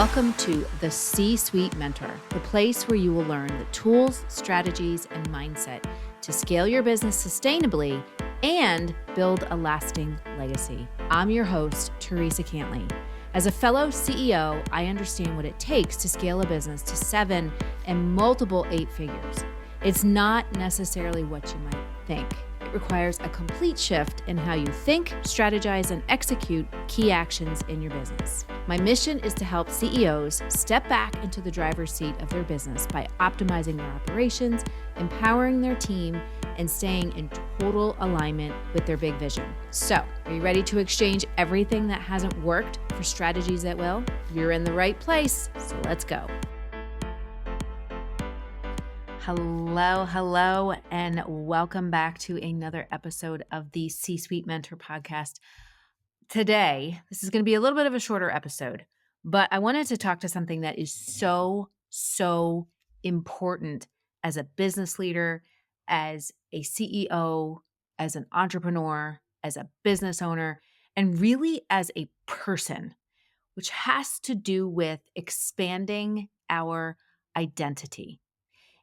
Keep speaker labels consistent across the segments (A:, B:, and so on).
A: Welcome to the C-Suite Mentor, the place where you will learn the tools, strategies, and mindset to scale your business sustainably and build a lasting legacy. I'm your host, Theresa Cantley. As a fellow CEO, I understand what it takes to scale a business to 7 and multiple 8 figures. It's not necessarily what you might think. It requires a complete shift in how you think, strategize, and execute key actions in your business. My mission is to help CEOs step back into the driver's seat of their business by optimizing their operations, empowering their team, and staying in total alignment with their big vision. So, are you ready to exchange everything that hasn't worked for strategies that will? You're in the right place, so let's go. Hello, and welcome back to another episode of the C-Suite Mentor podcast. Today, this is going to be a little bit of a shorter episode, but I wanted to talk to something that is so important as a business leader, as a CEO, as an entrepreneur, as a business owner, and really as a person, which has to do with expanding our identity.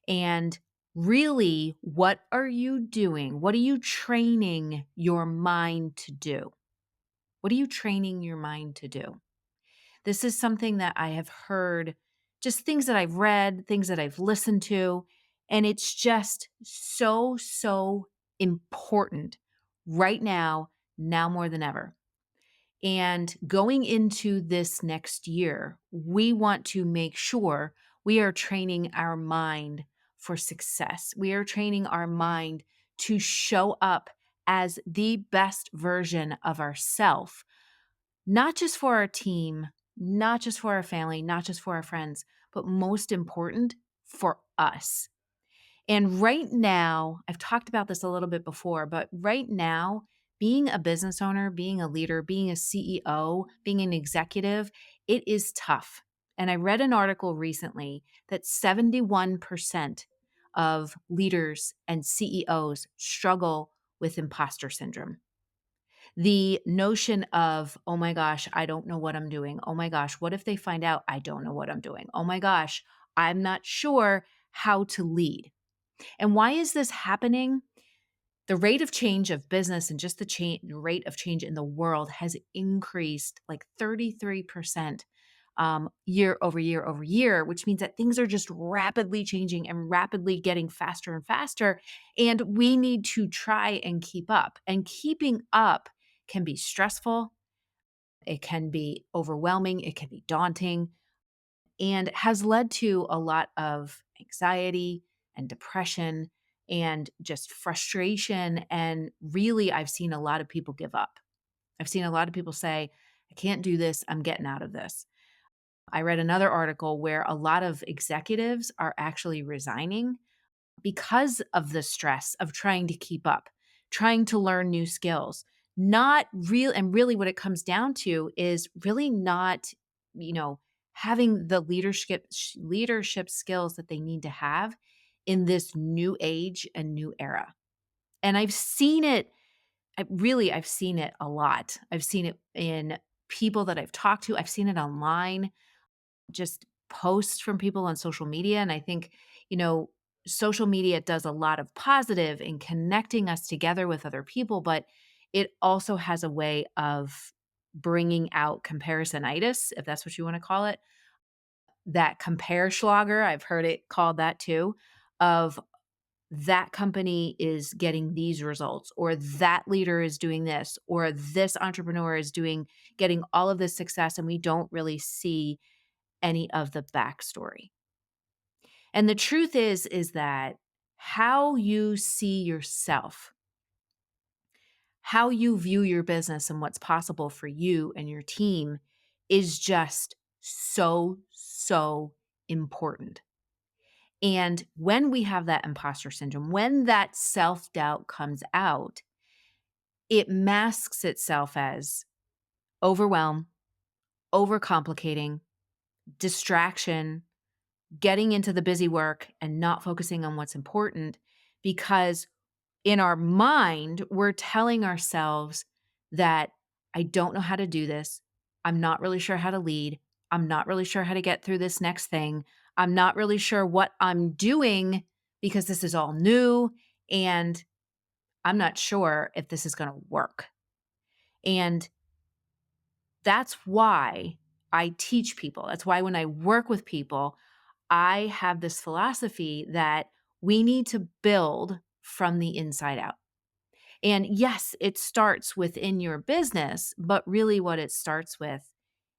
A: And really, what are you doing? What are you training your mind to do? What are you training your mind to do? This is something that I have heard, just things that I've read, things that I've listened to, and it's just so important right now more than ever. And going into this next year, we want to make sure we are training our mind for success. We are training our mind to show up as the best version of ourselves, not just for our team, not just for our family, not just for our friends, but most important, for us. And right now, I've talked about this a little bit before, but right now, being a business owner, being a leader, being a CEO, being an executive, it is tough. And I read an article recently that 71% of leaders and CEOs struggle with imposter syndrome. The notion of, oh my gosh, I don't know what I'm doing. Oh my gosh, what if they find out I don't know what I'm doing? Oh my gosh, I'm not sure how to lead. And why is this happening? The rate of change of business and just the rate of change in the world has increased like 33% year over year, which means that things are just rapidly changing and rapidly getting faster and faster. And we need to try and keep up. And keeping up can be stressful. It can be overwhelming. It can be daunting, and has led to a lot of anxiety and depression and just frustration. And really, I've seen a lot of people give up. I've seen a lot of people say, I can't do this. I'm getting out of this. I read another article where a lot of executives are actually resigning because of the stress of trying to keep up, trying to learn new skills. Not real, and really what it comes down to is really not, having the leadership skills that they need to have in this new age and new era. And I've seen it, I've seen it a lot. I've seen it in people that I've talked to. I've seen it online, just posts from people on social media. And I think, social media does a lot of positive in connecting us together with other people, but it also has a way of bringing out comparisonitis, if that's what you want to call it. That compare schlager, I've heard it called that too, of that company is getting these results, or that leader is doing this, or this entrepreneur is getting all of this success, and we don't really see any of the backstory. And the truth is that how you see yourself, how you view your business and what's possible for you and your team is just so important. And when we have that imposter syndrome, when that self-doubt comes out, it masks itself as overwhelm, overcomplicating, distraction, getting into the busy work and not focusing on what's important, because in our mind, we're telling ourselves that I don't know how to do this. I'm not really sure how to lead. I'm not really sure how to get through this next thing. I'm not really sure what I'm doing because this is all new and I'm not sure if this is going to work. And that's why I teach people. That's why when I work with people, I have this philosophy that we need to build from the inside out. And yes, it starts within your business, but really what it starts with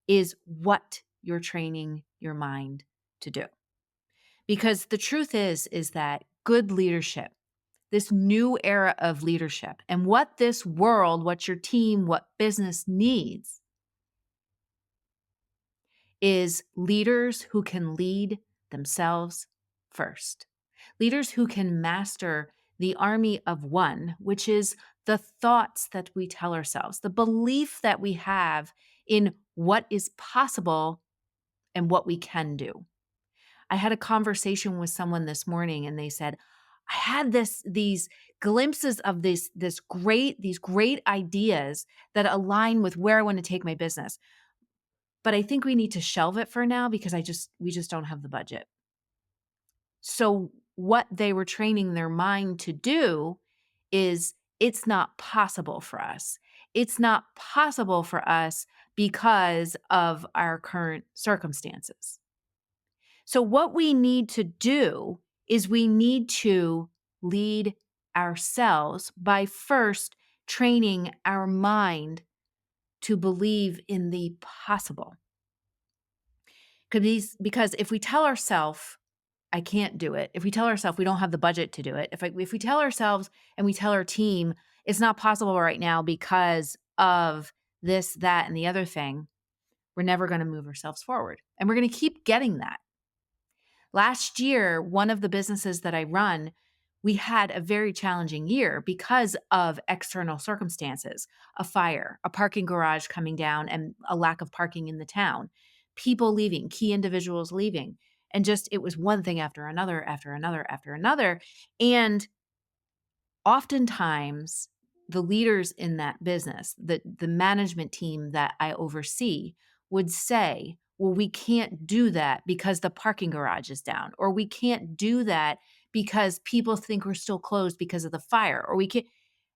A: is what you're training your mind to do. Because the truth is that good leadership, this new era of leadership, and what this world, what your team, what business needs is leaders who can lead themselves first. Leaders who can master the army of one, which is the thoughts that we tell ourselves, the belief that we have in what is possible and what we can do. I had a conversation with someone this morning and they said, I had these glimpses of these great ideas that align with where I want to take my business. But I think we need to shelve it for now because we just don't have the budget. So what they were training their mind to do is it's not possible for us. It's not possible for us because of our current circumstances. So what we need to do is we need to lead ourselves by first training our mind to believe in the possible. Because if we tell ourselves, I can't do it, if we tell ourselves we don't have the budget to do it, if we tell ourselves and we tell our team it's not possible right now because of this, that, and the other thing, we're never going to move ourselves forward. And we're going to keep getting that. Last year, one of the businesses that I run, we had a very challenging year because of external circumstances, a fire, a parking garage coming down, and a lack of parking in the town, people leaving, key individuals leaving. And just it was one thing after another, after another, after another. And oftentimes, the leaders in that business, the management team that I oversee, would say, well, we can't do that because the parking garage is down, or we can't do that because people think we're still closed because of the fire, or we can't.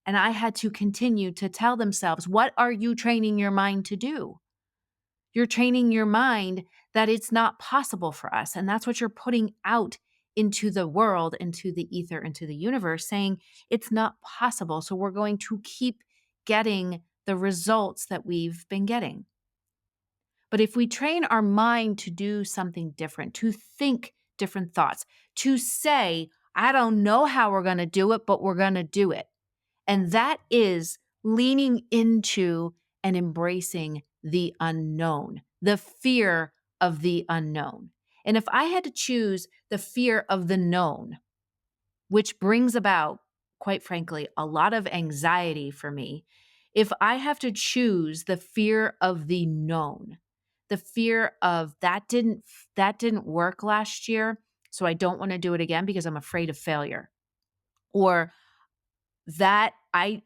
A: And I had to continue to tell themselves, what are you training your mind to do? You're training your mind that it's not possible for us. And that's what you're putting out into the world, into the ether, into the universe, saying it's not possible. So we're going to keep getting the results that we've been getting. But if we train our mind to do something different, to think different thoughts, to say, I don't know how we're going to do it, but we're going to do it. And that is leaning into and embracing the unknown, the fear of the unknown. And if I had to choose the fear of the known, which brings about, quite frankly, a lot of anxiety for me, if I have to choose the fear of the known, the fear of that didn't work last year, so I don't want to do it again because I'm afraid of failure. Or that I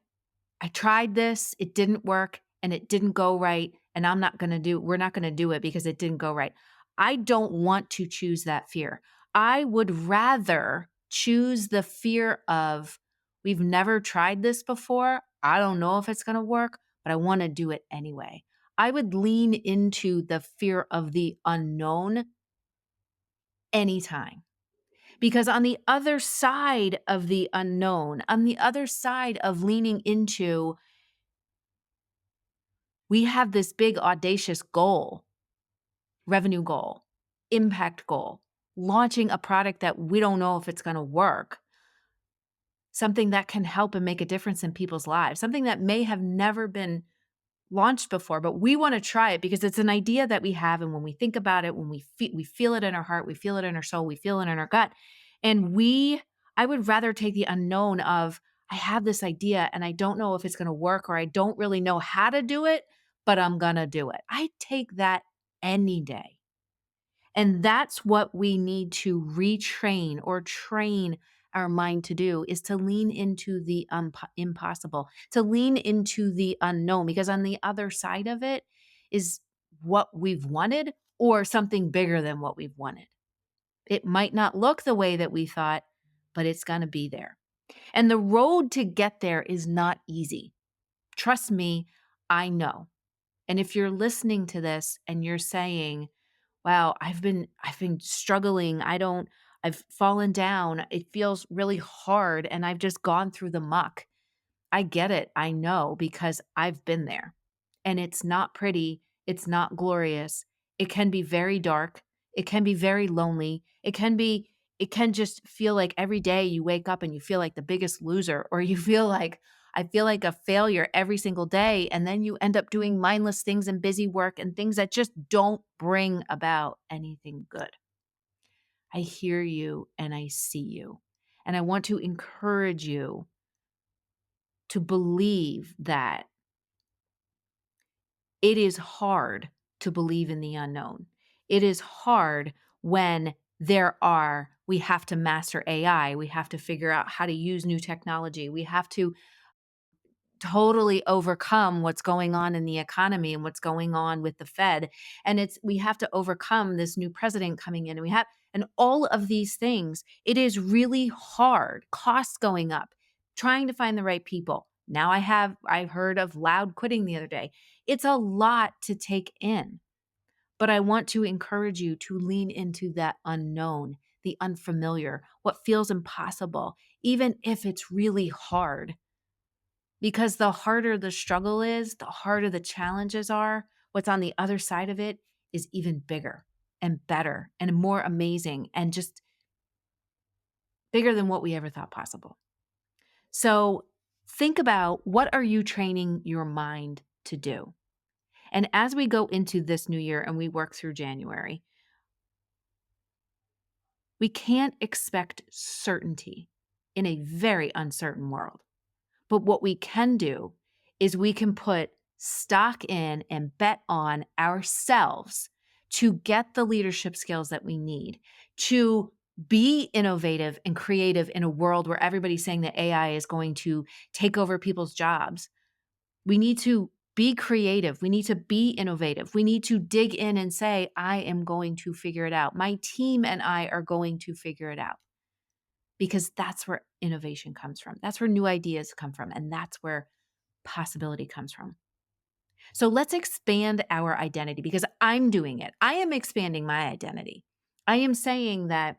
A: tried this, it didn't work and it didn't go right. And we're not going to do it because it didn't go right. I don't want to choose that fear. I would rather choose the fear of, we've never tried this before. I don't know if it's going to work, but I want to do it anyway. I would lean into the fear of the unknown anytime. Because on the other side of the unknown, on the other side of leaning into, we have this big audacious goal, revenue goal, impact goal, launching a product that we don't know if it's going to work, something that can help and make a difference in people's lives, something that may have never been launched before, but we want to try it because it's an idea that we have. And when we think about it, when we feel it in our heart, we feel it in our soul, we feel it in our gut. And I would rather take the unknown of, I have this idea and I don't know if it's going to work, or I don't really know how to do it, but I'm going to do it. I take that any day. And that's what we need to retrain or train our mind to do, is to lean into the impossible, to lean into the unknown, because on the other side of it is what we've wanted, or something bigger than what we've wanted. It might not look the way that we thought, but it's going to be there. And the road to get there is not easy. Trust me, I know. And if you're listening to this and you're saying, wow, I've been struggling. I've fallen down. It feels really hard and I've just gone through the muck. I get it. I know because I've been there. And it's not pretty. It's not glorious. It can be very dark. It can be very lonely. It can just feel like every day you wake up and you feel like the biggest loser, or you feel like, I feel like a failure every single day. And then you end up doing mindless things and busy work and things that just don't bring about anything good. I hear you and I see you. And I want to encourage you to believe that it is hard to believe in the unknown. It is hard when we have to master AI. We have to figure out how to use new technology. We have to totally overcome what's going on in the economy and what's going on with the Fed. And we have to overcome this new president coming in. And all of these things, it is really hard. Costs going up, trying to find the right people. Now I heard of loud quitting the other day. It's a lot to take in. But I want to encourage you to lean into that unknown, the unfamiliar, what feels impossible, even if it's really hard. Because the harder the struggle is, the harder the challenges are, what's on the other side of it is even bigger and better and more amazing and just bigger than what we ever thought possible. So think about, what are you training your mind to do? And as we go into this new year and we work through January, we can't expect certainty in a very uncertain world. But what we can do is we can put stock in and bet on ourselves to get the leadership skills that we need to be innovative and creative in a world where everybody's saying that AI is going to take over people's jobs. We need to be creative. We need to be innovative. We need to dig in and say, I am going to figure it out. My team and I are going to figure it out. Because that's where innovation comes from. That's where new ideas come from. And that's where possibility comes from. So let's expand our identity, because I'm doing it. I am expanding my identity. I am saying that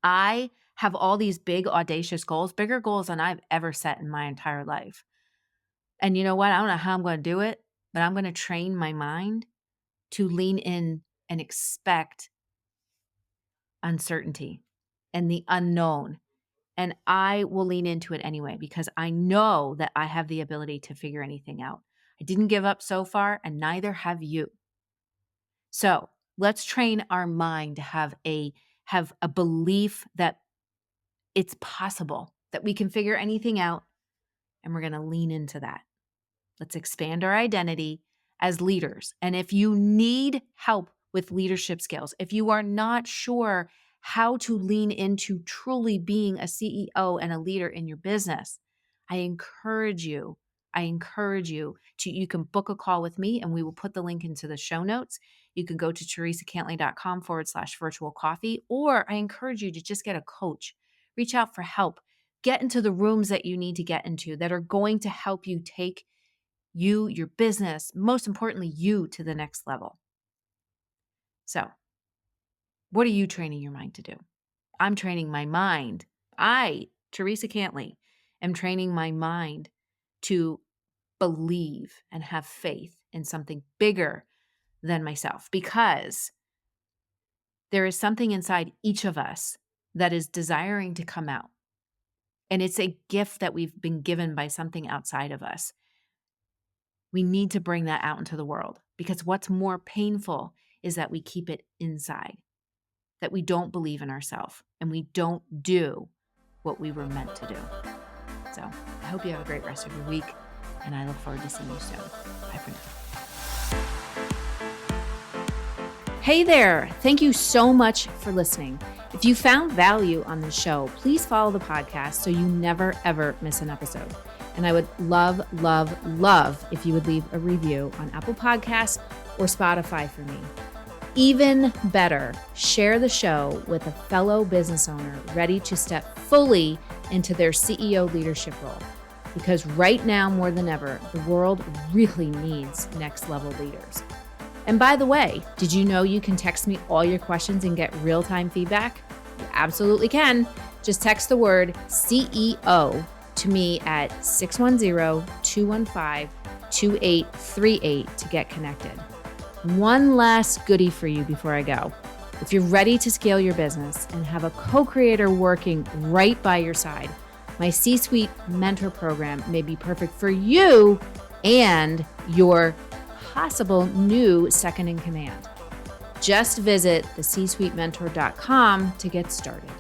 A: I have all these big, audacious goals, bigger goals than I've ever set in my entire life. And you know what? I don't know how I'm going to do it, but I'm going to train my mind to lean in and expect uncertainty and the unknown. And I will lean into it anyway, because I know that I have the ability to figure anything out. I didn't give up so far, and neither have you. So let's train our mind to have a belief that it's possible, that we can figure anything out, and we're going to lean into that. Let's expand our identity as leaders. And if you need help with leadership skills, if you are not sure how to lean into truly being a CEO and a leader in your business, I encourage you you can book a call with me, and we will put the link into the show notes. You can go to theresacantley.com/virtual coffee, or I encourage you to just get a coach, reach out for help, get into the rooms that you need to get into that are going to help you take you, your business, most importantly, you to the next level. So, what are you training your mind to do? I'm training my mind. Theresa Cantley, am training my mind to believe and have faith in something bigger than myself, because there is something inside each of us that is desiring to come out. And it's a gift that we've been given by something outside of us. We need to bring that out into the world, because what's more painful is that we keep it inside, that we don't believe in ourselves and we don't do what we were meant to do. So I hope you have a great rest of your week, and I look forward to seeing you soon. Bye for now. Hey there. Thank you so much for listening. If you found value on the show, please follow the podcast so you never, ever miss an episode. And I would love, love, love if you would leave a review on Apple Podcasts or Spotify for me. Even better, share the show with a fellow business owner ready to step fully into their CEO leadership role. Because right now, more than ever, the world really needs next level leaders. And by the way, did you know you can text me all your questions and get real-time feedback? You absolutely can. Just text the word CEO to me at 610-215-2838 to get connected. One last goodie for you before I go. If you're ready to scale your business and have a co-creator working right by your side, my C-Suite Mentor Program may be perfect for you and your possible new second in command. Just visit thecsuitementor.com to get started.